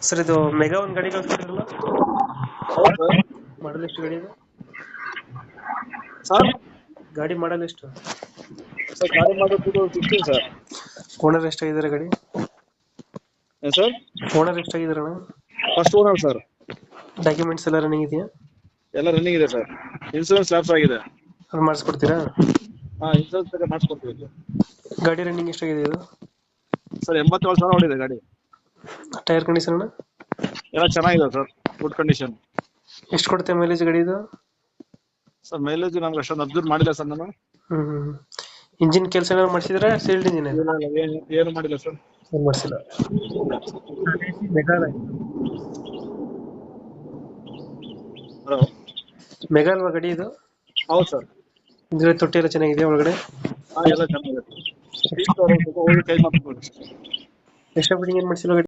Sir ಇದು mega ಒಂದು ಗಾಡಿ ಕಳ್ಸ್ಕೊಟ್ಟಿರಲ್ಲ, ಹೌದು ಮಾಡಲ್ ಎಷ್ಟು ಗಾಡಿ ಇದು? ಸರ್. ಗಾಡಿ ಮಾಡಲ್ ಎಷ್ಟು? ಸರ್ ಗಾಡಿ ಮಾಡೋದು 2016 ಸರ್. ಓನರ್ ಎಷ್ಟಾಗಿದ್ದಾರೆ ಗಾಡಿ? ಏನು ಸರ್? ಓನರ್ ಎಷ್ಟಾಗಿದ್ದಾರಣ? First owner sir. ಡಾಕ್ಯುಮೆಂಟ್ಸ್ ಎಲ್ಲ ರನ್ನಿಂಗ್ ಇದೆಯಾ? ಎಲ್ಲ ರನ್ನಿಂಗ್ ಇದೆ ಸರ್. ಇನ್ಸೂರೆನ್ಸ್ ಲ್ಯಾಪ್ಸ್ ಆಗಿದೆ. ಅದು ಮಾಡಿಸ್ಕೊಡ್ತೀರಾ? ಇನ್ಸೂರೆನ್ಸ್ ಬೇಕಾದ್ರೆ ಮಾಡಿಸ್ಕೊಡ್ತೀವಿ. ಗಾಡಿ ರನ್ನಿಂಗ್ ಎಷ್ಟಾಗಿದೆ ಇದು? ಸರ್ 87,000 ಓಡಿದೆ ಗಾಡಿ. ಟೈರ್ ಕಂಡೀಷನ್ ಅಣ್ಣ? ಎಲ್ಲ ಚೆನ್ನಾಗಿದೆ ಸರ್, ಗುಡ್ ಕಂಡೀಷನ್. ಎಷ್ಟು ಕೊಡುತ್ತೆ ಮೈಲೇಜ್ ಗಾಡಿ ಇದು? ಸರ್ ಮೈಲೇಜ್ ನಮ್ಗೆ ಅಷ್ಟೊಂದು ಅಬ್ಸರ್ವ್ ಮಾಡಿಲ್ಲ ಸರ್ ನಾನು. ಇಂಜಿನ್ ಕೆಲಸ ಏನಾದ್ರು ಮಾಡಿಸಿದ್ರೆ ಸೀಲ್ಡ್ ಇಂಜಿನ್ ಏನು ಮಾಡಿಲ್ಲ ಸರ್. ಏನು ಮಾಡಿಸಿಲ್ಲ. ಹಲೋ. ಮೆಗಾ ಅಲ್ವಾ ಗಾಡಿ ಇದು? ಹೌದು ಸರ್. ಹಿಂದ್ಗಡೆ ತೊಟ್ಟಿ ಎಲ್ಲ ಚೆನ್ನಾಗಿದೆ ಒಳಗಡೆ? ಎಲ್ಲ ಚೆನ್ನಾಗಿದೆ. ಹೋಗಿ ಕೈ ಮಾಡ್ಕೊಂಡು ಎಕ್ಸ್ಟ್ರಾ ಫಿಟ್ಟಿಂಗ್ ಏನು ಮಾಡಿಸಿಲ್ಲ ಗಾಡಿ?